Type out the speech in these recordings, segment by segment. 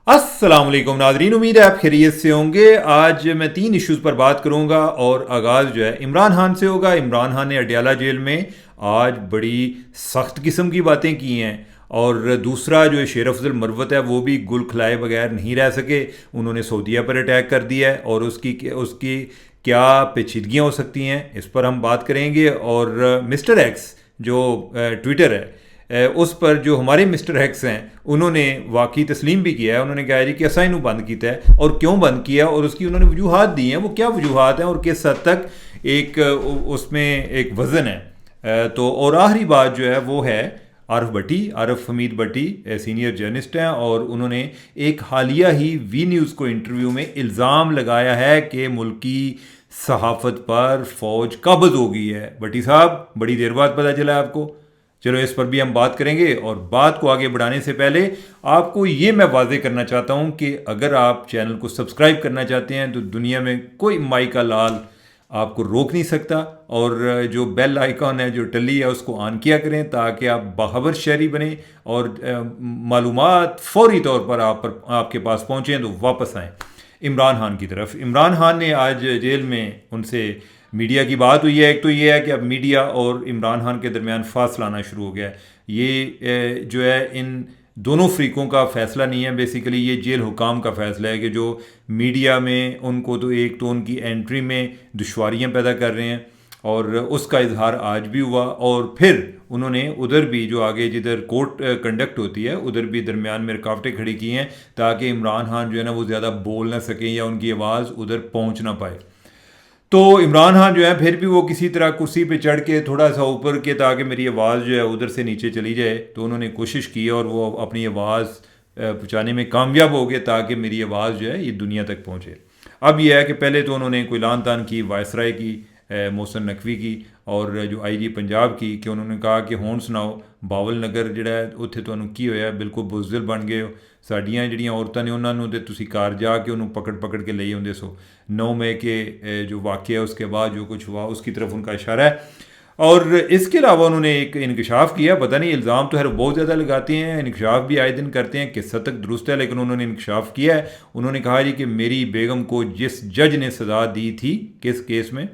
السلام علیکم ناظرین، امید ہے آپ خیریت سے ہوں گے۔ آج میں 3 ایشوز پر بات کروں گا اور آغاز جو ہے عمران خان سے ہوگا۔ عمران خان نے اڈیالہ جیل میں آج بڑی سخت قسم کی باتیں کی ہیں، اور دوسرا جو ہے شیر افضل مروت ہے وہ بھی گل کھلائے بغیر نہیں رہ سکے، انہوں نے سعودیہ پر اٹیک کر دیا ہے اور اس کی کیا پیچیدگیاں ہو سکتی ہیں، اس پر ہم بات کریں گے۔ اور مسٹر ایکس جو ٹویٹر ہے، اس پر جو ہمارے مسٹر ایکس ہیں انہوں نے واقعی تسلیم بھی کیا ہے، انہوں نے کہا جی کہ اسا انہوں بند کیتا ہے اور کیوں بند کیا، اور اس کی انہوں نے وجوہات دی ہیں۔ وہ کیا وجوہات ہیں اور کس حد تک ایک اس میں ایک وزن ہے۔ تو اور آخری بات جو ہے وہ ہے عارف بھٹی، عارف حمید بھٹی سینئر جرنلسٹ ہیں، اور انہوں نے ایک حالیہ ہی وی نیوز کو انٹرویو میں الزام لگایا ہے کہ ملکی صحافت پر فوج قابض ہو گئی ہے۔ بھٹی صاحب، بڑی دیر بعد پتہ چلا آپ کو، چلو اس پر بھی ہم بات کریں گے۔ اور بات کو آگے بڑھانے سے پہلے آپ کو یہ میں واضح کرنا چاہتا ہوں کہ اگر آپ چینل کو سبسکرائب کرنا چاہتے ہیں تو دنیا میں کوئی مائی کا لال آپ کو روک نہیں سکتا، اور جو بیل آئیکن ہے، جو ٹلی ہے، اس کو آن کیا کریں تاکہ آپ باخبر شہری بنیں اور معلومات فوری طور پر آپ کے پاس پہنچیں تو واپس آئیں۔ عمران خان کی طرف، عمران خان نے آج جیل میں ان سے میڈیا کی بات ہوئی ہے۔ ایک تو یہ ہے کہ اب میڈیا اور عمران خان کے درمیان فاصلہ آنا شروع ہو گیا ہے۔ یہ جو ہے ان دونوں فریقوں کا فیصلہ نہیں ہے، بیسیکلی یہ جیل حکام کا فیصلہ ہے کہ جو میڈیا میں ان کو تو ایک تو ان کی انٹری میں دشواریاں پیدا کر رہے ہیں، اور اس کا اظہار آج بھی ہوا، اور پھر انہوں نے ادھر بھی جو آگے جدھر کورٹ کنڈکٹ ہوتی ہے ادھر بھی درمیان میں رکاوٹیں کھڑی کی ہیں تاکہ عمران خان جو ہے نا وہ زیادہ بول نہ سکیں یا ان کی آواز ادھر پہنچ نہ پائے۔ تو عمران خان جو ہے پھر بھی وہ کسی طرح کرسی پہ چڑھ کے تھوڑا سا اوپر کے تاکہ میری آواز جو ہے ادھر سے نیچے چلی جائے، تو انہوں نے کوشش کی اور وہ اپنی آواز پہنچانے میں کامیاب ہو گئے تاکہ میری آواز جو ہے یہ دنیا تک پہنچے۔ اب یہ ہے کہ پہلے تو انہوں نے کوئی لان تان کی وائسرائے کی، محسن نقوی کی، اور جو آئی جی پنجاب کی، کہ انہوں نے کہا کہ ہون سناؤ باول نگر جڑا ہے اتنے تمہیں کی ہویا بالکل بزدل بن گئے ہو، ساڈیاں جڑیاں عورتاں نے انہوں نے تسی کار جا کے انہوں پکڑ کے لے آتے سو۔ 9 مئی کے جو واقعہ ہے اس کے بعد جو کچھ ہوا اس کی طرف ان کا اشارہ ہے۔ اور اس کے علاوہ انہوں نے ایک انکشاف کیا، پتہ نہیں الزام تو بہت زیادہ لگاتے ہیں، انکشاف بھی آئے دن کرتے ہیں، کس حد تک درست ہے، لیکن انہوں نے انکشاف کیا ہے۔ انہوں نے کہا جی کہ میری بیگم کو جس جج نے سزا دی تھی کس کیس میں،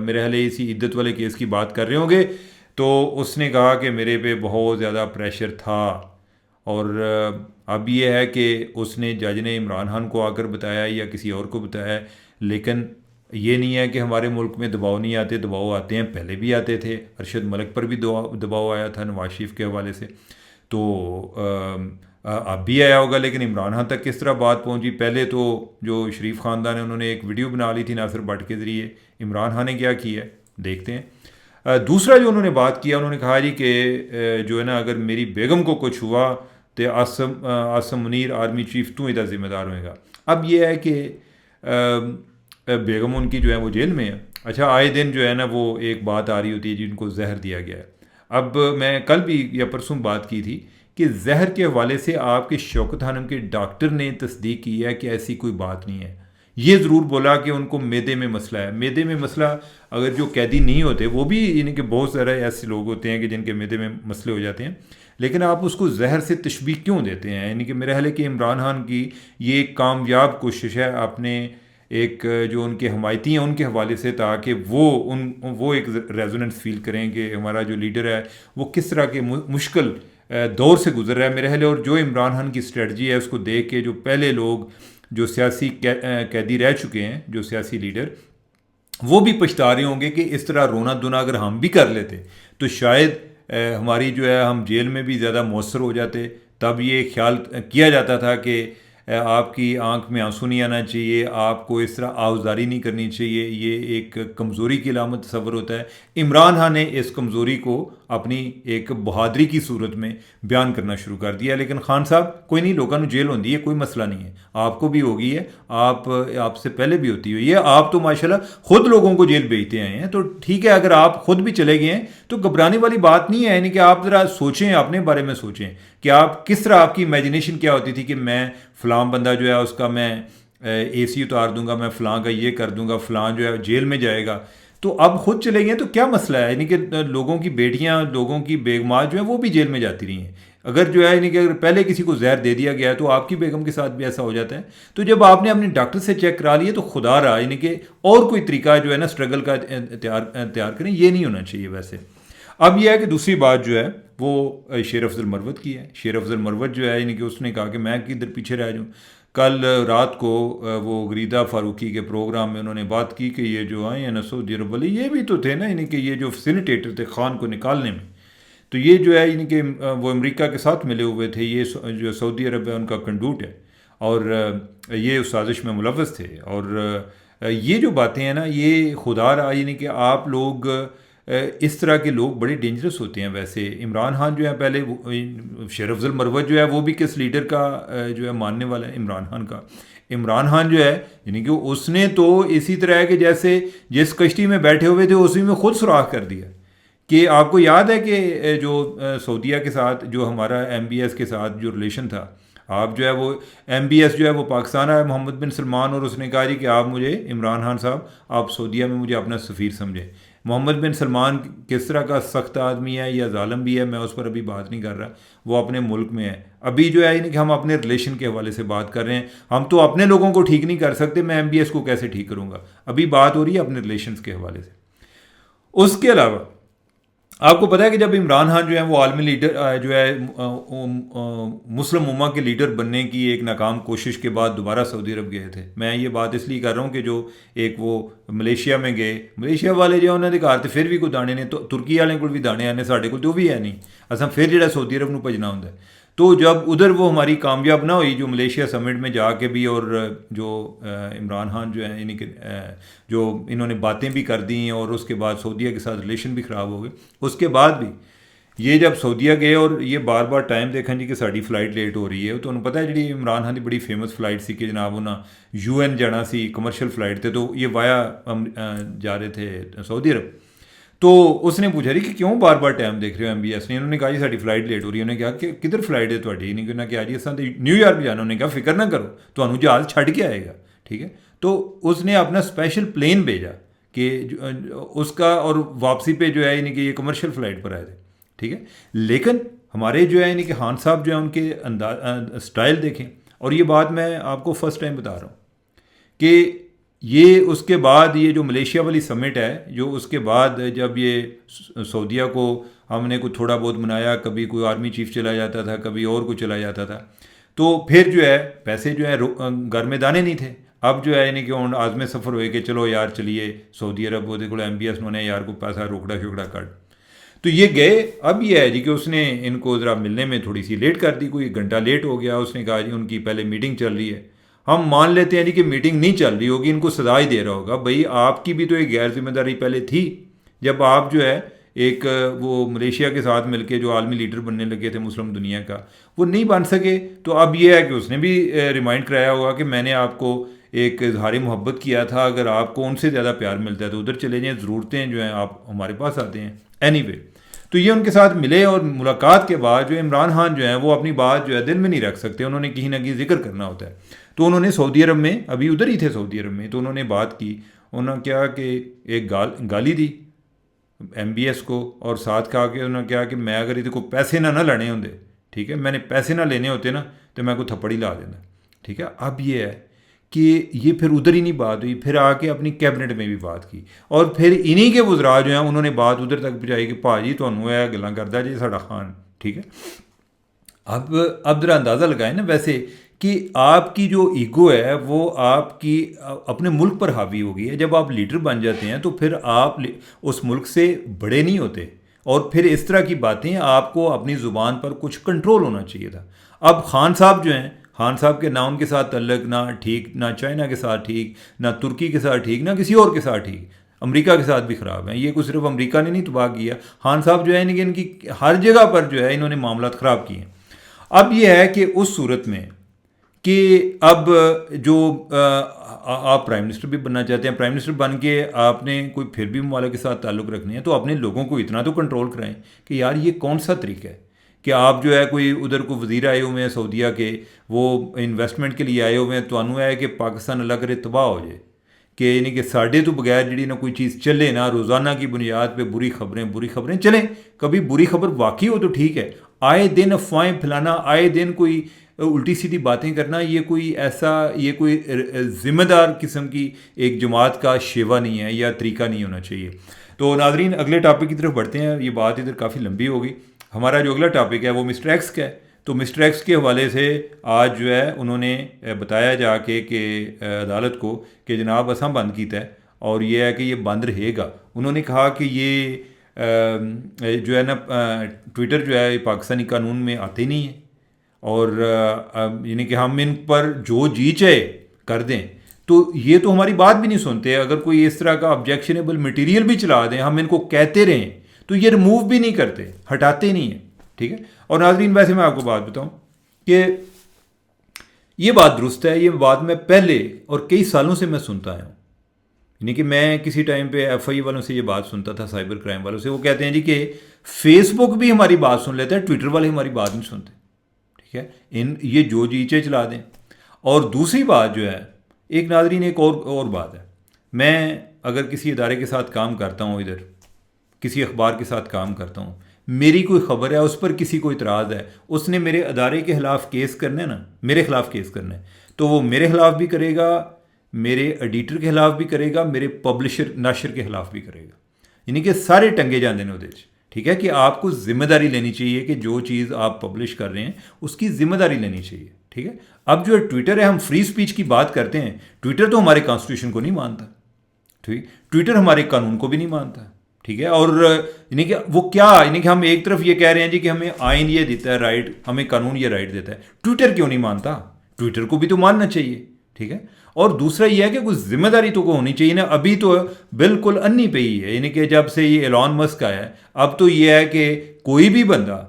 میرے حال اسی عدت والے کیس کی بات کر رہے ہوں گے، تو اس نے کہا کہ میرے پہ بہت زیادہ پریشر تھا، اور اب یہ ہے کہ اس نے جج نے عمران خان کو آ کر بتایا یا کسی اور کو بتایا، لیکن یہ نہیں ہے کہ ہمارے ملک میں دباؤ نہیں آتے، دباؤ آتے ہیں، پہلے بھی آتے تھے، ارشد ملک پر بھی دباؤ آیا تھا نواز شریف کے حوالے سے، تو اب بھی آیا ہوگا، لیکن عمران خان تک کس طرح بات پہنچی؟ پہلے تو جو شریف خاندان ہے انہوں نے ایک ویڈیو بنا لی تھی ناصر بٹ کے ذریعے، عمران خان نے کیا ہے دیکھتے ہیں۔ دوسرا جو انہوں نے بات کیا، انہوں نے کہا جی کہ جو ہے نا اگر میری بیگم کو کچھ ہوا تو عاصم منیر آرمی چیف تو ادھر ذمہ دار ہوئے گا۔ اب یہ ہے کہ بیگم ان کی جو ہے وہ جیل میں ہے۔ اچھا، آئے دن جو ہے نا وہ ایک بات آ رہی ہوتی ہے جن کو زہر دیا گیا ہے۔ اب میں کل بھی یا پرسوں بات کی تھی کہ زہر کے حوالے سے آپ کے شوکت خانم کے ڈاکٹر نے تصدیق کی ہے کہ ایسی کوئی بات نہیں ہے۔ یہ ضرور بولا کہ ان کو معدے میں مسئلہ ہے۔ معدے میں مسئلہ اگر جو قیدی نہیں ہوتے وہ بھی، یعنی کہ بہت سارے ایسے لوگ ہوتے ہیں کہ جن کے معدے میں مسئلے ہو جاتے ہیں، لیکن آپ اس کو زہر سے تشبیہ کیوں دیتے ہیں؟ یعنی کہ میرے خیال ہے کہ عمران خان کی یہ ایک کامیاب کوشش ہے اپنے ایک جو ان کے حمایتی ہیں ان کے حوالے سے، تاکہ وہ ایک ریزوننس فیل کریں کہ ہمارا جو لیڈر ہے وہ کس طرح کے مشکل دور سے گزر رہا ہے میرے خیال ہے۔ اور جو عمران خان کی اسٹریٹجی ہے اس کو دیکھ کے جو پہلے لوگ جو سیاسی قیدی رہ چکے ہیں، جو سیاسی لیڈر، وہ بھی پچھتا رہے ہوں گے کہ اس طرح رونا دھونا اگر ہم بھی کر لیتے تو شاید ہماری جو ہے ہم جیل میں بھی زیادہ مؤثر ہو جاتے۔ تب یہ خیال کیا جاتا تھا کہ آپ کی آنکھ میں آنسو نہیں آنا چاہیے، آپ کو اس طرح آوزاری نہیں کرنی چاہیے، یہ ایک کمزوری کی علامت تصور ہوتا ہے۔ عمران خان نے اس کمزوری کو اپنی ایک بہادری کی صورت میں بیان کرنا شروع کر دیا۔ لیکن خان صاحب کوئی نہیں، لوگوں نے جیل ہوندی ہے، کوئی مسئلہ نہیں ہے، آپ کو بھی ہوگی ہے، آپ سے پہلے بھی ہوتی ہوئی ہے، آپ تو ماشاءاللہ خود لوگوں کو جیل بھیجتے آئے ہیں، تو ٹھیک ہے اگر آپ خود بھی چلے گئے ہیں تو گھبرانے والی بات نہیں ہے۔ یعنی کہ آپ ذرا سوچیں، اپنے بارے میں سوچیں کہ آپ کس طرح، آپ کی امیجنیشن کیا ہوتی تھی کہ میں فلاں بندہ جو ہے اس کا میں اے سی اتار دوں گا، میں فلاں کا یہ کر دوں گا، فلاں جو ہے جیل میں جائے گا، تو اب خود چلے گئے تو کیا مسئلہ ہے؟ یعنی کہ لوگوں کی بیٹیاں، لوگوں کی بیگمات جو ہیں وہ بھی جیل میں جاتی رہی ہیں، اگر جو ہے یعنی کہ اگر پہلے کسی کو زہر دے دیا گیا ہے تو آپ کی بیگم کے ساتھ بھی ایسا ہو جاتا ہے. تو جب آپ نے اپنے ڈاکٹر سے چیک کرا لیے تو خدا رہا یعنی کہ اور کوئی طریقہ جو ہے نا اسٹرگل کا تیار کریں, یہ نہیں ہونا چاہیے ویسے. اب یہ ہے کہ دوسری بات جو ہے وہ شیر افضل مروت کی ہے. شیر افضل مروت جو ہے یعنی کہ اس نے کہا کہ میں کدھر پیچھے رہ جاؤں. کل رات کو وہ غریدہ فاروقی کے پروگرام میں انہوں نے بات کی کہ یہ جو آئے ہیں نا سعودی عرب والے, یہ بھی تو تھے نا یعنی کہ یہ جو فیسیلیٹیٹر تھے خان کو نکالنے میں, تو یہ جو ہے یعنی کہ وہ امریکہ کے ساتھ ملے ہوئے تھے, یہ جو سعودی عرب ہے ان کا کنڈوٹ ہے, اور یہ اس سازش میں ملوث تھے. اور یہ جو باتیں ہیں نا یہ خدا رہا یعنی کہ آپ لوگ اس طرح کے لوگ بڑے ڈینجرس ہوتے ہیں. ویسے عمران خان جو ہے پہلے شیر افضل مروت جو ہے وہ بھی کس لیڈر کا جو ہے ماننے والا ہے, عمران خان کا. عمران خان جو ہے یعنی کہ اس نے تو اسی طرح ہے کہ جیسے جس کشتی میں بیٹھے ہوئے تھے اسی میں خود سوراخ کر دیا. کہ آپ کو یاد ہے کہ جو سعودیہ کے ساتھ جو ہمارا ایم بی ایس کے ساتھ جو ریلیشن تھا, آپ جو ہے وہ ایم بی ایس جو ہے وہ پاکستان آیا محمد بن سلمان, اور اس نے کہا جی کہ آپ مجھے عمران خان صاحب آپ سعودیہ میں مجھے اپنا سفیر سمجھیں. محمد بن سلمان کس طرح کا سخت آدمی ہے یا ظالم بھی ہے, میں اس پر ابھی بات نہیں کر رہا, وہ اپنے ملک میں ہے. ابھی جو ہے یعنی کہ ہم اپنے ریلیشن کے حوالے سے بات کر رہے ہیں. ہم تو اپنے لوگوں کو ٹھیک نہیں کر سکتے, میں ایم بی ایس کو کیسے ٹھیک کروں گا. ابھی بات ہو رہی ہے اپنے ریلیشنز کے حوالے سے. اس کے علاوہ آپ کو پتہ ہے کہ جب عمران خان جو ہے وہ عالمی لیڈر جو ہے مسلم امہ کے لیڈر بننے کی ایک ناکام کوشش کے بعد دوبارہ سعودی عرب گئے تھے. میں یہ بات اس لیے کر رہا ہوں کہ جو ایک وہ ملیشیا میں گئے, ملیشیا والے جو انہوں نے کہا پھر بھی کوئی دانے نہیں, تو ترکی والے کو بھی دانے آنے, ساڈے کو تو بھی ہے نہیں, اصل پھر جہاں سعودی عرب نو بھجنا ہوں. تو جب ادھر وہ ہماری کامیاب نہ ہوئی جو ملیشیا سمٹ میں جا کے بھی, اور جو عمران خان جو ہے یعنی کہ جو انہوں نے باتیں بھی کر دیں اور اس کے بعد سعودیہ کے ساتھ ریلیشن بھی خراب ہو گئے, اس کے بعد بھی یہ جب سعودیہ گئے اور یہ بار بار ٹائم دیکھیں جی کہ ساری فلائٹ لیٹ ہو رہی ہے, تو انہوں پتہ ہے جی عمران خان کی بڑی فیمس فلائٹ سی کہ جناب انہاں یو این جانا سی, کمرشل فلائٹ تھے, تو یہ وایا جا رہے تھے سعودی عرب. تو اس نے پوچھا رہی کہ کیوں بار بار ٹائم دیکھ رہے ہو ایم بی ایس نے. انہوں نے کہا جی ساری فلائٹ لیٹ ہو رہی ہے. انہوں نے کہا کہ کدھر فلائٹ ہے تھوڑی, نہیں کہنا کہ جی اصل تو نیو یارک جانا. انہوں نے کہا فکر نہ کرو, تمہیں جہاز چھڈ کے آئے گا, ٹھیک ہے. تو اس نے اپنا اسپیشل پلین بھیجا کہ اس کا, اور واپسی پہ جو ہے یعنی کہ یہ کمرشل فلائٹ پر آئے تھے, ٹھیک ہے. لیکن ہمارے جو ہے یعنی کہ خان صاحب جو ہیں ان کے اسٹائل دیکھیں, اور یہ بات میں آپ کو فرسٹ ٹائم بتا رہا ہوں کہ یہ اس کے بعد یہ جو ملیشیا والی سمٹ ہے, جو اس کے بعد جب یہ سعودیہ کو ہم نے کوئی تھوڑا بہت منایا, کبھی کوئی آرمی چیف چلا جاتا تھا, کبھی اور کوئی چلا جاتا تھا, تو پھر جو ہے پیسے جو ہے گھر میں دانے نہیں تھے. اب جو ہے یعنی کہ عازم سفر ہوئے کہ چلو یار چلیے سعودی عرب, وہ دیکھو ایم بی ایس نے یار کو پیسہ روکڑا شکڑا کٹ, تو یہ گئے. اب یہ ہے جی کہ اس نے ان کو ذرا ملنے میں تھوڑی سی لیٹ کر دی, کوئی گھنٹہ لیٹ ہو گیا. اس نے کہا جی ان کی پہلے میٹنگ چل رہی ہے. ہم مان لیتے ہیں جی کہ میٹنگ نہیں چل رہی ہوگی, ان کو سزا ہی دے رہا ہوگا. بھائی آپ کی بھی تو ایک غیر ذمہ داری پہلے تھی جب آپ جو ہے ایک وہ ملیشیا کے ساتھ مل کے جو عالمی لیڈر بننے لگے تھے مسلم دنیا کا, وہ نہیں بن سکے. تو اب یہ ہے کہ اس نے بھی ریمائنڈ کرایا ہوگا کہ میں نے آپ کو ایک اظہار محبت کیا تھا, اگر آپ کو ان سے زیادہ پیار ملتا ہے تو ادھر چلے جائیں, ضرورتیں جو ہیں آپ ہمارے پاس آتے ہیں. اینی وے, تو یہ ان کے ساتھ ملے, اور ملاقات کے بعد جو عمران خان جو ہیں وہ اپنی بات جو ہے دل میں نہیں رکھ سکتے, انہوں نے کہیں نہ کہیں ذکر کرنا ہوتا ہے. تو انہوں نے سعودی عرب میں, ابھی ادھر ہی تھے سعودی عرب میں, تو انہوں نے بات کی. انہوں نے کیا کہ ایک گالی دی ایم بی ایس کو, اور ساتھ کہا کہ انہوں نے کہا کہ میں اگر یہ کو پیسے نہ لینے ہوں, ٹھیک ہے, میں نے پیسے نہ لینے ہوتے نا تو میں کو تھپڑ ہی لا دینا, ٹھیک ہے. اب یہ ہے کہ یہ پھر ادھر ہی نہیں بات ہوئی, پھر آ کے اپنی کیبنٹ میں بھی بات کی, اور پھر انہی کے وزراء جو ہیں انہوں نے بات ادھر تک پہنچائی کہ پا جی تمہیں یہ گلاں کرتا جی ساڈا خان, ٹھیک ہے. اب ذرا اندازہ لگائیں نا ویسے کہ آپ کی جو ایگو ہے وہ آپ کی اپنے ملک پر حاوی ہو گئی ہے. جب آپ لیڈر بن جاتے ہیں تو پھر آپ اس ملک سے بڑے نہیں ہوتے, اور پھر اس طرح کی باتیں آپ کو اپنی زبان پر کچھ کنٹرول ہونا چاہیے تھا. اب خان صاحب جو ہیں, خان صاحب کے نہ ان کے ساتھ تعلق نہ ٹھیک, نہ چائنا کے ساتھ ٹھیک, نہ ترکی کے ساتھ ٹھیک, نہ کسی اور کے ساتھ ٹھیک, امریکہ کے ساتھ بھی خراب ہیں. یہ کوئی صرف امریکہ نے نہیں تباہ کیا, خان صاحب جو ہے ان کی ہر جگہ پر جو ہے انہوں نے معاملات خراب کیے ہیں. اب یہ ہے کہ اس صورت میں کہ اب جو آپ پرائم منسٹر بھی بننا چاہتے ہیں, پرائم منسٹر بن کے آپ نے کوئی پھر بھی ممالک کے ساتھ تعلق رکھنے ہیں, تو اپنے لوگوں کو اتنا تو کنٹرول کرائیں کہ یار یہ کون سا طریقہ ہے کہ آپ جو ہے کوئی ادھر کو وزیر آئے ہوئے ہیں سعودیہ کے, وہ انویسٹمنٹ کے لیے آئے ہوئے ہیں, تو انہوں ہے کہ پاکستان اللہ کرے تباہ ہو جائے, کہ یعنی کہ ساڈے تو بغیر جڑی نہ کوئی چیز چلے نا, روزانہ کی بنیاد پہ بری خبریں چلیں. کبھی بری خبر واقعی ہو تو ٹھیک ہے, آئے دن افواہیں پھیلانا، آئے دن کوئی الٹی سیدھی باتیں کرنا، یہ کوئی ذمہ دار قسم کی ایک جماعت کا شیوا نہیں ہے یا طریقہ نہیں ہونا چاہیے۔ تو ناظرین اگلے ٹاپک کی طرف بڑھتے ہیں، یہ بات ادھر کافی لمبی ہوگی۔ ہمارا جو اگلا ٹاپک ہے وہ مسٹر ایکس کا ہے۔ تو مسٹر ایکس کے حوالے سے آج جو ہے انہوں نے بتایا جا کے کہ عدالت کو کہ جناب اساں بند کیتا ہے اور یہ ہے کہ یہ بند رہے گا۔ انہوں نے کہا کہ یہ جو ہے نا ٹویٹر جو ہے پاکستانی قانون میں آتے نہیں ہے، اور یعنی کہ ہم ان پر جو جی چاہے کر دیں، تو یہ تو ہماری بات بھی نہیں سنتے۔ اگر کوئی اس طرح کا آبجیکشنیبل مٹیریل بھی چلا دیں، ہم ان کو کہتے رہیں تو یہ ریموو بھی نہیں کرتے، ہٹاتے نہیں ہیں، ٹھیک ہے۔ اور ناظرین ویسے میں آپ کو بات بتاؤں کہ یہ بات درست ہے، یہ بات میں پہلے اور کئی سالوں سے میں سنتا آیا ہوں، یعنی کہ میں کسی ٹائم پہ ایف آئی والوں سے یہ بات سنتا تھا، سائبر کرائم والوں سے، وہ کہتے ہیں جی کہ فیس بک بھی ہماری بات سن لیتا ہے، ٹویٹر والے ہماری بات نہیں سنتے، ٹھیک ہے، یہ جو جیچے چلا دیں۔ اور دوسری بات جو ہے، ایک ناظرین ایک اور بات ہے، میں اگر کسی ادارے کے ساتھ کام کرتا ہوں، ادھر کسی اخبار کے ساتھ کام کرتا ہوں، میری کوئی خبر ہے، اس پر کسی کو اعتراض ہے، اس نے میرے ادارے کے خلاف کیس کرنا ہے نا، میرے خلاف کیس کرنا ہے، تو وہ میرے خلاف بھی کرے گا، میرے ایڈیٹر کے خلاف بھی کرے گا، میرے پبلشر ناشر کے خلاف بھی کرے گا، یعنی کہ سارے ٹنگے جاندے نے ادھر، ٹھیک ہے، کہ آپ کو ذمہ داری لینی چاہیے کہ جو چیز آپ پبلش کر رہے ہیں اس کی ذمہ داری لینی چاہیے، ٹھیک ہے۔ اب جو ٹویٹر ہے، ہم فری اسپیچ کی بات کرتے ہیں، ٹویٹر تو ہمارے کانسٹیٹیوشن کو نہیں مانتا، ٹھیک، ٹویٹر ہمارے قانون کو بھی نہیں مانتا، ٹھیک ہے۔ اور یعنی کہ وہ کیا، یعنی کہ ہم ایک طرف یہ کہہ رہے ہیں جی کہ ہمیں آئین یہ دیتا ہے رائٹ، ہمیں قانون یہ رائٹ دیتا ہے، ٹویٹر کیوں نہیں مانتا؟ ٹویٹر کو بھی تو ماننا چاہیے، ٹھیک ہے۔ اور دوسرا یہ ہے کہ کچھ ذمہ داری تو کو ہونی چاہیے نا، ابھی تو بالکل انی پہ ہی ہے، یعنی کہ جب سے یہ ایلان مسک آیا ہے، اب تو یہ ہے کہ کوئی بھی بندہ،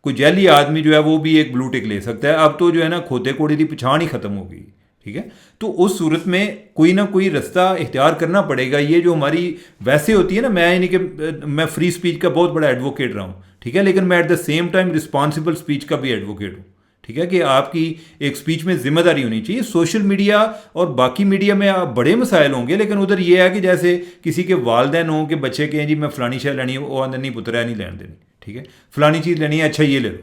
کوئی جعلی آدمی جو ہے وہ بھی ایک بلو ٹک لے سکتا ہے، اب تو جو ہے نا کھوتے کوڑی کی پچھان ہی ختم ہو گئی، ٹھیک ہے۔ تو اس صورت میں کوئی نہ کوئی رستہ اختیار کرنا پڑے گا۔ یہ جو ہماری ویسے ہوتی ہے نا، میں یعنی کہ میں فری اسپیچ کا بہت بڑا ایڈوکیٹ رہا ہوں، ٹھیک ہے، لیکن میں at the same time responsible speech کا بھی ایڈوکیٹ ہوں، ٹھیک ہے، کہ آپ کی ایک اسپیچ میں ذمہ داری ہونی چاہیے۔ سوشل میڈیا اور باقی میڈیا میں آپ بڑے مسائل ہوں گے، لیکن ادھر یہ ہے کہ جیسے کسی کے والدین ہوں کہ بچے کہیں جی میں فلانی شے لینی ہے، وہ اندر نہیں پتر ہے نہیں لین دینی، ٹھیک ہے، فلانی چیز لینی ہے، اچھا یہ لے لو،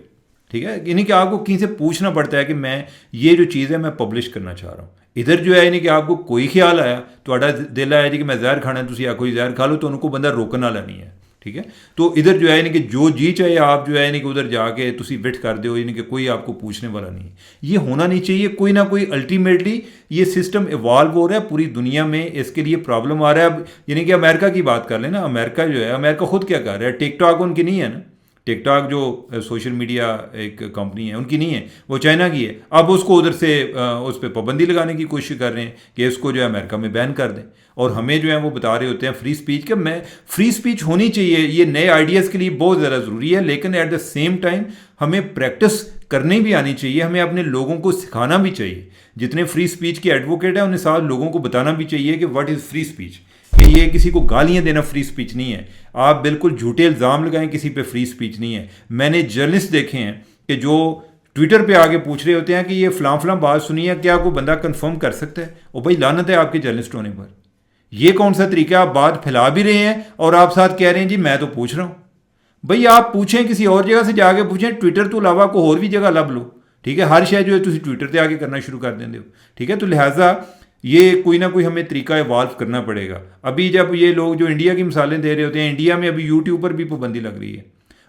ٹھیک ہے، یعنی کہ آپ کو کہیں سے پوچھنا پڑتا ہے کہ میں یہ جو چیز ہے میں پبلش کرنا چاہ رہا ہوں۔ ادھر جو ہے یعنی کہ آپ کو کوئی خیال آیا، تھوڑا دل آیا جی کہ میں زہر کھانا ہے، تسی آکھو زہر کھا لو، تو ان کو بندہ روکن والا نہیں ہے، ٹھیک ہے۔ تو ادھر جو ہے یعنی کہ جو جی چاہے آپ جو ہے یعنی کہ ادھر جا کے تسی وٹ کر دو، یعنی کہ کوئی آپ کو پوچھنے والا نہیں ہے۔ یہ ہونا نہیں چاہیے، کوئی نہ کوئی الٹیمیٹلی یہ سسٹم ایوالو ہو رہا ہے پوری دنیا میں، اس کے لیے پرابلم آ رہا ہے۔ اب یعنی کہ امریکہ کی بات کر لیں نا، امریکہ جو ہے، امریکہ خود کیا کر رہا ہے، ٹک ٹاک ان کی نہیں ہے نا، ٹک ٹاک جو سوشل میڈیا ایک کمپنی ہے ان کی نہیں ہے، وہ چائنا کی ہے۔ اب اس کو ادھر سے اس پہ پابندی لگانے کی کوشش کر رہے ہیں کہ اس کو جو ہے امریکہ میں بین کر دیں، اور ہمیں جو ہے وہ بتا رہے ہوتے ہیں فری اسپیچ کہ میں فری اسپیچ ہونی چاہیے، یہ نئے آئیڈیاز کے لیے بہت زیادہ ضروری ہے، لیکن ایٹ دا سیم ٹائم ہمیں پریکٹس کرنی بھی آنی چاہیے، ہمیں اپنے لوگوں کو سکھانا بھی چاہیے، جتنے فری اسپیچ کے ایڈوکیٹ ہیں انہیں ساتھ لوگوں کو بتانا بھی چاہیے کہ واٹ از فری اسپیچ، کہ یہ کسی کو گالیاں دینا فری اسپیچ نہیں ہے، آپ بالکل جھوٹے الزام لگائیں کسی پہ فری اسپیچ نہیں ہے۔ میں نے جرنلسٹ دیکھے ہیں کہ جو ٹویٹر پہ آگے پوچھ رہے ہوتے ہیں کہ یہ فلاں فلاں بات سنی ہے، کیا کوئی بندہ کنفرم کر سکتا ہے؟ او بھائی لعنت ہے آپ کے جرنلسٹ ہونے پر، یہ کون سا طریقہ؟ آپ بات پھیلا بھی رہے ہیں اور آپ ساتھ کہہ رہے ہیں جی میں تو پوچھ رہا ہوں۔ بھائی آپ پوچھیں، کسی اور جگہ سے جا کے پوچھیں، ٹویٹر تو علاوہ کوئی اور بھی جگہ لب لو، ٹھیک ہے، ہر شے جو ہے تسی ٹویٹر تے آگے کرنا شروع کر دیں ہو، ٹھیک ہے۔ تو لہٰذا یہ کوئی نہ کوئی ہمیں طریقہ ایوالو کرنا پڑے گا۔ ابھی جب یہ لوگ جو انڈیا کی مثالیں دے رہے ہوتے ہیں، انڈیا میں ابھی یوٹیوب پر بھی پابندی لگ رہی ہے،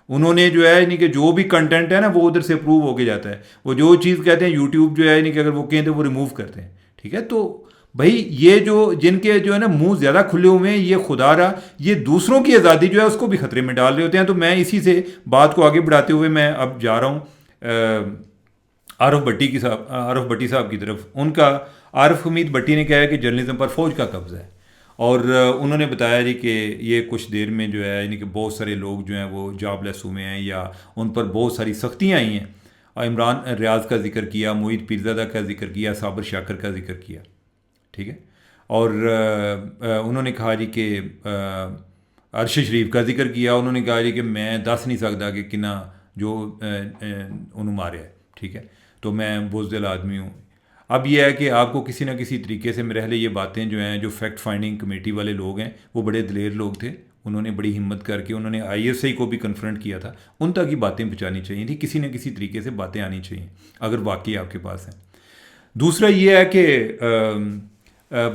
انہوں نے جو ہے یعنی کہ جو بھی کنٹینٹ ہے نا وہ ادھر سے اپروو ہو کے جاتا ہے، وہ جو چیز کہتے ہیں یوٹیوب جو ہے یعنی کہ اگر وہ کہیں تو وہ ریموو کرتے ہیں، ٹھیک ہے۔ تو بھائی یہ جو جن کے جو ہے نا منہ زیادہ کھلے ہوئے ہیں، یہ خدا رہا یہ دوسروں کی آزادی جو ہے اس کو بھی خطرے میں ڈال رہے ہوتے ہیں۔ تو میں اسی سے بات کو آگے بڑھاتے ہوئے میں اب جا رہا ہوں عارف بھٹی صاحب کی طرف۔ ان کا عارف حمید بھٹی نے کہا ہے کہ جرنلزم پر فوج کا قبضہ ہے، اور انہوں نے بتایا جی کہ یہ کچھ دیر میں جو ہے یعنی کہ بہت سارے لوگ جو ہیں وہ جاب لیس ہوئے ہیں یا ان پر بہت ساری سختیاں آئی ہیں۔ عمران ریاض کا ذکر کیا، معید پیرزادہ کا ذکر کیا، صابر شاکر کا ذکر کیا، ٹھیک ہے، اور انہوں نے کہا جی کہ عرش شریف کا ذکر کیا، انہوں نے کہا جی کہ میں دس نہیں سکتا کہ کنا جو انہوں مارے ہے، ٹھیک ہے، تو میں بزدل آدمی ہوں۔ اب یہ ہے کہ آپ کو کسی نہ کسی طریقے سے میرے حال یہ باتیں جو ہیں، جو فیکٹ فائنڈنگ کمیٹی والے لوگ ہیں وہ بڑے دلیر لوگ تھے، انہوں نے بڑی ہمت کر کے انہوں نے ISI کو بھی کنفرنٹ کیا تھا. ان تک یہ باتیں پہنچانی چاہیے تھی, کسی نہ کسی طریقے سے باتیں آنی چاہیے اگر واقعی آپ کے پاس ہیں. دوسرا یہ ہے کہ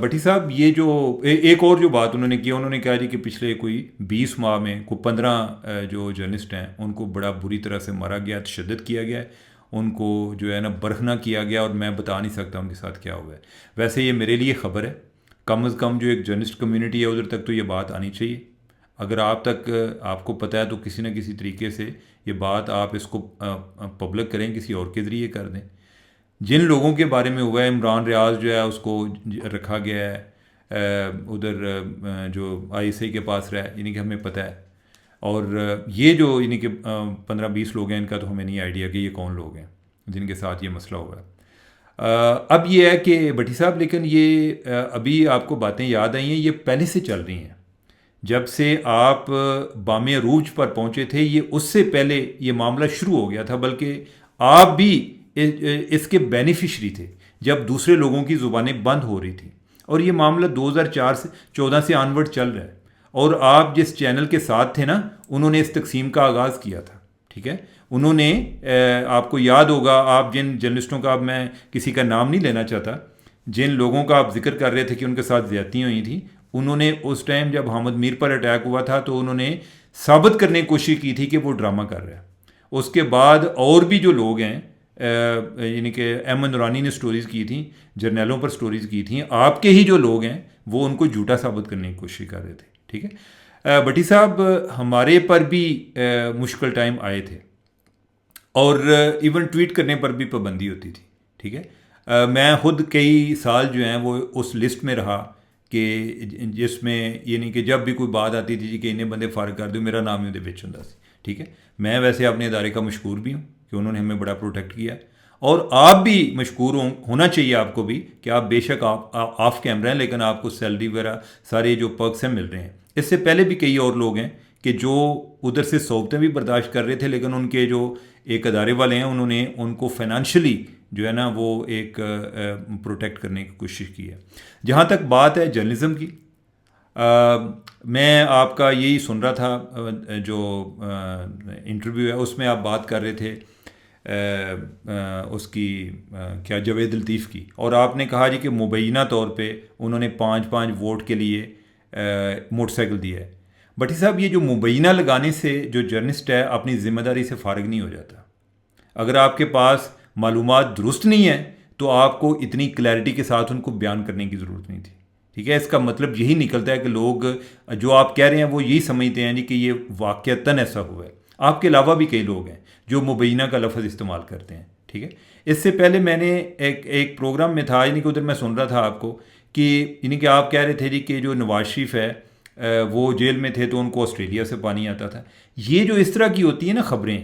بٹی صاحب یہ جو ایک اور جو بات انہوں نے کیا, انہوں نے کہا جی کہ پچھلے کوئی 20 ماہ میں کوئی 15 جو جرنلسٹ ہیں ان کو بڑا بری طرح سے مارا گیا, تشدد کیا گیا ہے, ان کو جو ہے نا برہنہ کیا گیا, اور میں بتا نہیں سکتا ان کے ساتھ کیا ہوا ہے. ویسے یہ میرے لیے خبر ہے, کم از کم جو ایک جرنلسٹ کمیونٹی ہے ادھر تک تو یہ بات آنی چاہیے. اگر آپ تک آپ کو پتہ ہے تو کسی نہ کسی طریقے سے یہ بات آپ اس کو پبلک کریں, کسی اور کے ذریعے کر دیں. جن لوگوں کے بارے میں ہوا ہے, عمران ریاض جو ہے اس کو رکھا گیا ہے ادھر جو ISI کے پاس رہا ہے, یعنی کہ ہمیں پتہ ہے. اور یہ جو یعنی کہ 15-20 لوگ ہیں, ان کا تو ہمیں نہیں آئیڈیا کہ یہ کون لوگ ہیں جن کے ساتھ یہ مسئلہ ہوا ہے. اب یہ ہے کہ بٹی صاحب لیکن یہ ابھی آپ کو باتیں یاد آئی ہیں, یہ پہلے سے چل رہی ہیں. جب سے آپ بام عروج پر پہنچے تھے, یہ اس سے پہلے یہ معاملہ شروع ہو گیا تھا, بلکہ آپ بھی اس کے بینیفیشری تھے جب دوسرے لوگوں کی زبانیں بند ہو رہی تھیں. اور یہ معاملہ 2014 سے آنورڈ چل رہا ہے. اور آپ جس چینل کے ساتھ تھے نا, انہوں نے اس تقسیم کا آغاز کیا تھا. ٹھیک ہے, انہوں نے آپ کو یاد ہوگا, آپ جن جرنلسٹوں کا, اب میں کسی کا نام نہیں لینا چاہتا, جن لوگوں کا آپ ذکر کر رہے تھے کہ ان کے ساتھ زیادتیاں ہوئی تھیں, انہوں نے اس ٹائم جب حامد میر پر اٹیک ہوا تھا تو انہوں نے ثابت کرنے کی کوشش کی تھی کہ وہ ڈرامہ کر رہا ہے. اس کے بعد اور بھی جو لوگ ہیں, یعنی کہ احمد نورانی نے سٹوریز کی تھیں, جرنیلوں پر سٹوریز کی تھیں, آپ کے ہی جو لوگ ہیں وہ ان کو جھوٹا ثابت کرنے کی کوشش کر رہے تھے. ٹھیک ہے, بٹی صاحب ہمارے پر بھی مشکل ٹائم آئے تھے, اور ایون ٹویٹ کرنے پر بھی پابندی ہوتی تھی. ٹھیک ہے, میں خود کئی سال جو ہیں وہ اس لسٹ میں رہا کہ جس میں یعنی کہ جب بھی کوئی بات آتی تھی کہ انہیں بندے فارغ کر دو, میرا نام ہی اندر بچ ہوں. ٹھیک ہے, میں ویسے اپنے ادارے کا مشکور بھی ہوں کہ انہوں نے ہمیں بڑا پروٹیکٹ کیا, اور آپ بھی مشکور ہونا چاہیے آپ کو بھی کہ آپ بے شک آپ آف کیمرہ ہیں, لیکن آپ کو سیلری وغیرہ سارے جو پرکس ہیں مل رہے ہیں. اس سے پہلے بھی کئی اور لوگ ہیں کہ جو ادھر سے صحبتیں بھی برداشت کر رہے تھے, لیکن ان کے جو ایک ادارے والے ہیں انہوں نے ان کو فائنانشلی جو ہے نا وہ ایک پروٹیکٹ کرنے کی کوشش کی ہے. جہاں تک بات ہے جرنلزم کی, میں آپ کا یہی سن رہا تھا جو انٹرویو ہے اس میں آپ بات کر رہے تھے اس کی کیا جاوید لطیف کی, اور آپ نے کہا جی کہ مبینہ طور پہ انہوں نے 5 ووٹ کے لیے موٹر سائیکل دیا ہے. بٹی صاحب یہ جو مبینہ لگانے سے جو جرنلسٹ ہے اپنی ذمہ داری سے فارغ نہیں ہو جاتا. اگر آپ کے پاس معلومات درست نہیں ہیں تو آپ کو اتنی کلیئرٹی کے ساتھ ان کو بیان کرنے کی ضرورت نہیں تھی. ٹھیک ہے, اس کا مطلب یہی نکلتا ہے کہ لوگ جو آپ کہہ رہے ہیں وہ یہی سمجھتے ہیں جی کہ یہ واقعتاً ایسا ہوا ہے. آپ کے علاوہ بھی کئی لوگ ہیں جو مبینہ کا لفظ استعمال کرتے ہیں. ٹھیک ہے, اس سے پہلے میں نے ایک پروگرام میں تھا, یعنی کہ ادھر میں سن رہا تھا آپ کو کہ یعنی کہ آپ کہہ رہے تھے جی کہ جو نواز شریف ہے وہ جیل میں تھے تو ان کو آسٹریلیا سے پانی آتا تھا. یہ جو اس طرح کی ہوتی ہیں نا خبریں,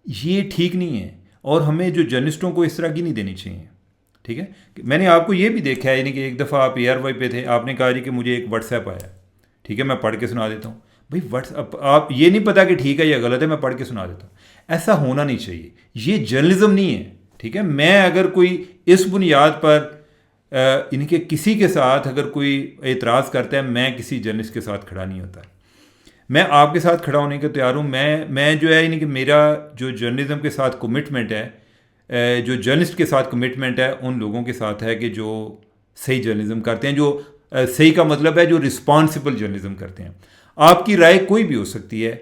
یہ ٹھیک نہیں ہیں, اور ہمیں جو جرنلسٹوں کو اس طرح کی نہیں دینی چاہیے. ٹھیک ہے, میں نے آپ کو یہ بھی دیکھا ہے, یعنی کہ ایک دفعہ آپ ARY پہ تھے, آپ نے کہا جی کہ مجھے ایک واٹس ایپ آیا. ٹھیک ہے, میں پڑھ کے سنا دیتا ہوں. بھائی واٹس ایپ آپ یہ نہیں پتا کہ ٹھیک ہے یا غلط ہے, میں پڑھ کے سنا دیتا ہوں. ایسا ہونا نہیں چاہیے, یہ جرنلزم نہیں ہے. ٹھیک ہے, میں اگر کوئی اس بنیاد پر یعنی کہ کسی کے ساتھ اگر کوئی اعتراض کرتا ہے, میں کسی جرنلسٹ کے ساتھ کھڑا نہیں ہوتا. میں آپ کے ساتھ کھڑا ہونے کے تیار ہوں. میں جو ہے یعنی کہ میرا جو جرنلزم کے ساتھ کمٹمنٹ ہے, جو جرنلسٹ کے ساتھ کمٹمنٹ ہے, ان لوگوں کے ساتھ ہے کہ جو صحیح جرنلزم کرتے ہیں, جو صحیح کا مطلب ہے جو رسپانسبل جرنلزم کرتے ہیں. آپ کی رائے کوئی بھی ہو سکتی ہے,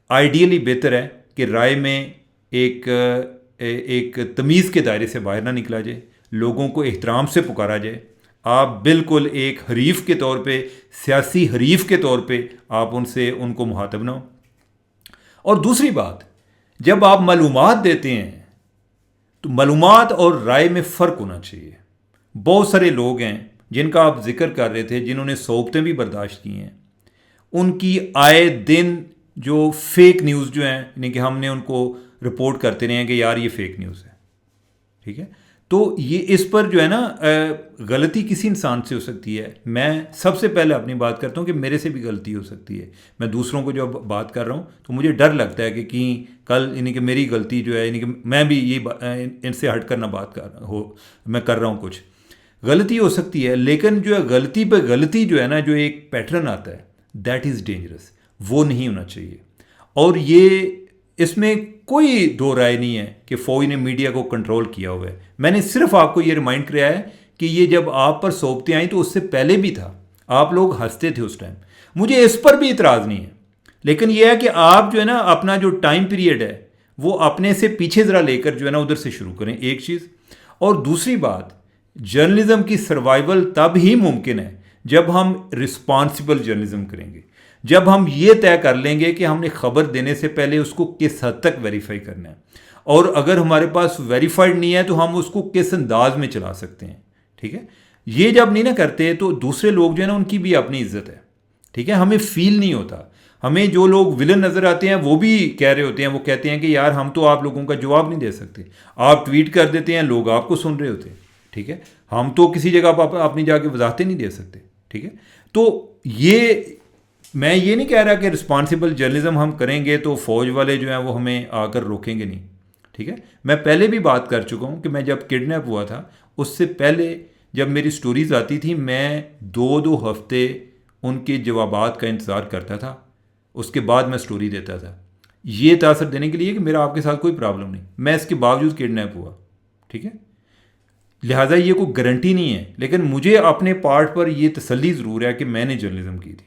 آئیڈیلی بہتر ہے کہ رائے میں ایک تمیز کے دائرے سے باہر نہ نکلا جائے, لوگوں کو احترام سے پکارا جائے. آپ بالکل ایک حریف کے طور پہ, سیاسی حریف کے طور پہ آپ ان کو مخاطب نہ ہو. اور دوسری بات, جب آپ معلومات دیتے ہیں تو معلومات اور رائے میں فرق ہونا چاہیے. بہت سارے لوگ ہیں جن کا آپ ذکر کر رہے تھے, جنہوں نے صحبتیں بھی برداشت کی ہیں, ان کی آئے دن جو فیک نیوز جو ہیں, یعنی کہ ہم نے ان کو رپورٹ کرتے رہے ہیں کہ یار یہ فیک نیوز ہے. ٹھیک ہے, تو یہ اس پر جو ہے نا غلطی کسی انسان سے ہو سکتی ہے. میں سب سے پہلے اپنی بات کرتا ہوں کہ میرے سے بھی غلطی ہو سکتی ہے. میں دوسروں کو جو بات کر رہا ہوں تو مجھے ڈر لگتا ہے کہ کہیں کل یعنی کہ میری غلطی جو ہے, یعنی کہ میں بھی یہ ان سے ہٹ کرنا بات میں کر رہا ہوں, کچھ غلطی ہو سکتی ہے. لیکن جو ہے غلطی پہ غلطی جو ہے نا, جو ایک پیٹرن آتا ہے, دیٹ از ڈینجرس. وہ نہیں ہونا چاہیے. اور یہ اس میں کوئی دو رائے نہیں ہے کہ فوج نے میڈیا کو کنٹرول کیا ہوا ہے. میں نے صرف آپ کو یہ ریمائنڈ کیا ہے کہ یہ جب آپ پر صوبتیں آئیں تو اس سے پہلے بھی تھا, آپ لوگ ہنستے تھے اس ٹائم. مجھے اس پر بھی اعتراض نہیں ہے, لیکن یہ ہے کہ آپ جو ہے نا اپنا جو ٹائم پیریڈ ہے وہ اپنے سے پیچھے ذرا لے کر جو ہے نا ادھر سے شروع کریں, ایک چیز. اور دوسری بات, جرنلزم کی سروائیول تب ہی ممکن ہے جب ہم رسپانسبل جرنلزم کریں گے, جب ہم یہ طے کر لیں گے کہ ہم نے خبر دینے سے پہلے اس کو کس حد تک ویریفائی کرنا ہے, اور اگر ہمارے پاس ویریفائڈ نہیں ہے تو ہم اس کو کس انداز میں چلا سکتے ہیں. ٹھیک ہے, یہ جب نہیں نہ کرتے تو دوسرے لوگ جو ہے نا ان کی بھی اپنی عزت ہے. ٹھیک ہے, ہمیں فیل نہیں ہوتا. ہمیں جو لوگ ولن نظر آتے ہیں وہ بھی کہہ رہے ہوتے ہیں, وہ کہتے ہیں کہ یار ہم تو آپ لوگوں کا جواب نہیں دے سکتے, آپ ٹویٹ کر دیتے ہیں, لوگ آپ کو سن رہے ہوتے ہیں. ٹھیک ہے, ہم تو کسی جگہ پر اپنی جا کے وضاحتیں نہیں دے سکتے. ٹھیک ہے, تو یہ میں یہ نہیں کہہ رہا کہ رسپانسبل جرنلزم ہم کریں گے تو فوج والے جو ہیں وہ ہمیں آ کر روکیں گے نہیں. ٹھیک ہے, میں پہلے بھی بات کر چکا ہوں کہ میں جب کڈنیپ ہوا تھا اس سے پہلے جب میری سٹوریز آتی تھی میں 2 ہفتے ان کے جوابات کا انتظار کرتا تھا, اس کے بعد میں سٹوری دیتا تھا, یہ تاثر دینے کے لیے کہ میرا آپ کے ساتھ کوئی پرابلم نہیں, میں اس کے باوجود کڈنیپ ہوا. ٹھیک ہے, لہٰذا یہ کوئی گارنٹی نہیں ہے, لیکن مجھے اپنے پارٹ پر یہ تسلی ضرور ہے کہ میں نے جرنلزم کی تھی.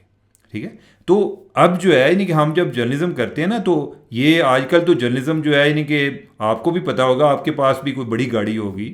ٹھیک ہے, تو اب جو ہے یعنی کہ ہم جب جرنلزم کرتے ہیں نا تو یہ آج کل تو جرنلزم جو ہے یعنی کہ آپ کو بھی پتہ ہوگا, آپ کے پاس بھی کوئی بڑی گاڑی ہوگی,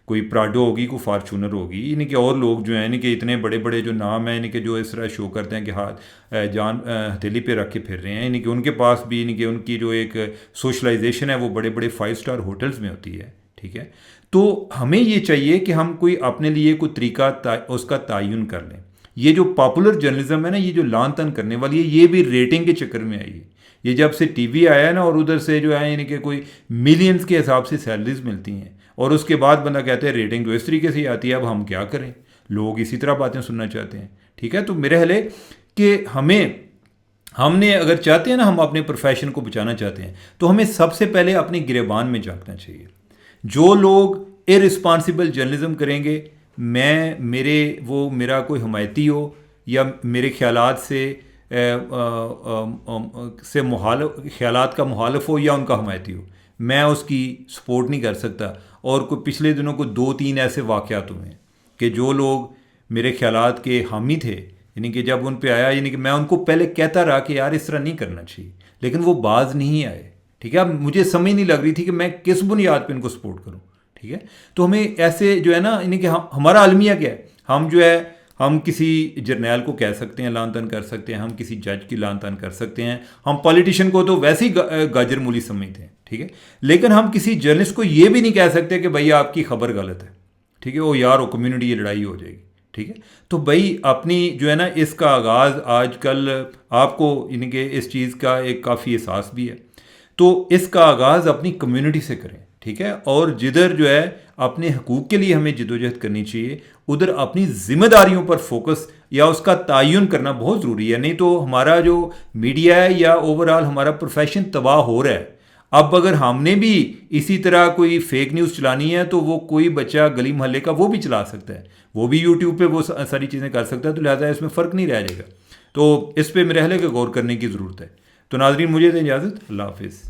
کوئی پراڈو ہوگی, کوئی فارچونر ہوگی, یعنی کہ اور لوگ جو ہیں یعنی کہ اتنے بڑے بڑے جو نام ہیں یعنی کہ جو اس طرح شو کرتے ہیں کہ ہاتھ جان ہتھیلی پہ رکھ کے پھر رہے ہیں, یعنی کہ ان کے پاس بھی یعنی کہ ان کی جو ایک سوشلائزیشن ہے وہ بڑے بڑے 5 اسٹار ہوٹلز میں ہوتی ہے. ٹھیک ہے, تو ہمیں یہ چاہیے کہ ہم کوئی اپنے لیے کوئی طریقہ اس کا تعین کر لیں. یہ جو پاپولر جرنلزم ہے نا, یہ جو لان تان کرنے والی ہے, یہ بھی ریٹنگ کے چکر میں آئی ہے. یہ جب سے ٹی وی آیا ہے نا اور ادھر سے جو ہے یعنی کہ کوئی ملینز کے حساب سے سیلریز ملتی ہیں, اور اس کے بعد بندہ کہتا ہے ریٹنگ تو اس طریقے سے ہی آتی ہے, اب ہم کیا کریں, لوگ اسی طرح باتیں سننا چاہتے ہیں. ٹھیک ہے, تو میرا خیال ہے کہ ہم نے اگر چاہتے ہیں نا ہم اپنے پروفیشن کو بچانا چاہتے ہیں تو ہمیں سب سے پہلے اپنے گریبان میں جھانکنا چاہیے. جو لوگ ارسپانسبل جرنلزم کریں گے, میرا کوئی حمایتی ہو یا میرے خیالات خیالات کا مخالف ہو یا ان کا حمایتی ہو, میں اس کی سپورٹ نہیں کر سکتا. اور کوئی پچھلے دنوں کو 2-3 ایسے واقعات ہوئے ہیں کہ جو لوگ میرے خیالات کے حامی تھے, یعنی کہ جب ان پہ آیا یعنی کہ میں ان کو پہلے کہتا رہا کہ یار اس طرح نہیں کرنا چاہیے, لیکن وہ باز نہیں آئے. ٹھیک ہے, اب مجھے سمجھ نہیں لگ رہی تھی کہ میں کس بنیاد پہ ان کو سپورٹ کروں. ٹھیک ہے, تو ہمیں ایسے جو ہے نا یعنی کہ ہمارا المیہ کیا ہے, ہم جو ہے ہم کسی جرنیل کو کہہ سکتے ہیں, لان تان کر سکتے ہیں, ہم کسی جج کی لان تان کر سکتے ہیں, ہم پولیٹیشین کو تو ویسے ہی گاجر مولی سمجھتے ہیں. ٹھیک ہے, لیکن ہم کسی جرنلسٹ کو یہ بھی نہیں کہہ سکتے کہ بھائی آپ کی خبر غلط ہے. ٹھیک ہے, وہ یار وہ کمیونٹی یہ لڑائی ہو جائے گی. ٹھیک ہے, تو بھائی اپنی جو ہے نا اس کا آغاز آج کل آپ کو یعنی کہ اس چیز کا ایک کافی احساس بھی ہے, تو اس کا آغاز اپنی کمیونٹی سے کریں. ٹھیک ہے, اور جدھر جو ہے اپنے حقوق کے لیے ہمیں جدوجہد کرنی چاہیے, ادھر اپنی ذمہ داریوں پر فوکس یا اس کا تعین کرنا بہت ضروری ہے. نہیں تو ہمارا جو میڈیا ہے یا اوور آل ہمارا پروفیشن تباہ ہو رہا ہے. اب اگر ہم نے بھی اسی طرح کوئی فیک نیوز چلانی ہے تو وہ کوئی بچہ گلی محلے کا وہ بھی چلا سکتا ہے, وہ بھی یوٹیوب پہ وہ ساری چیزیں کر سکتا ہے, تو لہٰذا اس میں فرق نہیں رہ جائے گا. تو اس پہ میرے خیال ہے کہ غور کرنے کی ضرورت ہے. تو ناظرین مجھے دیں اجازت, اللہ حافظ.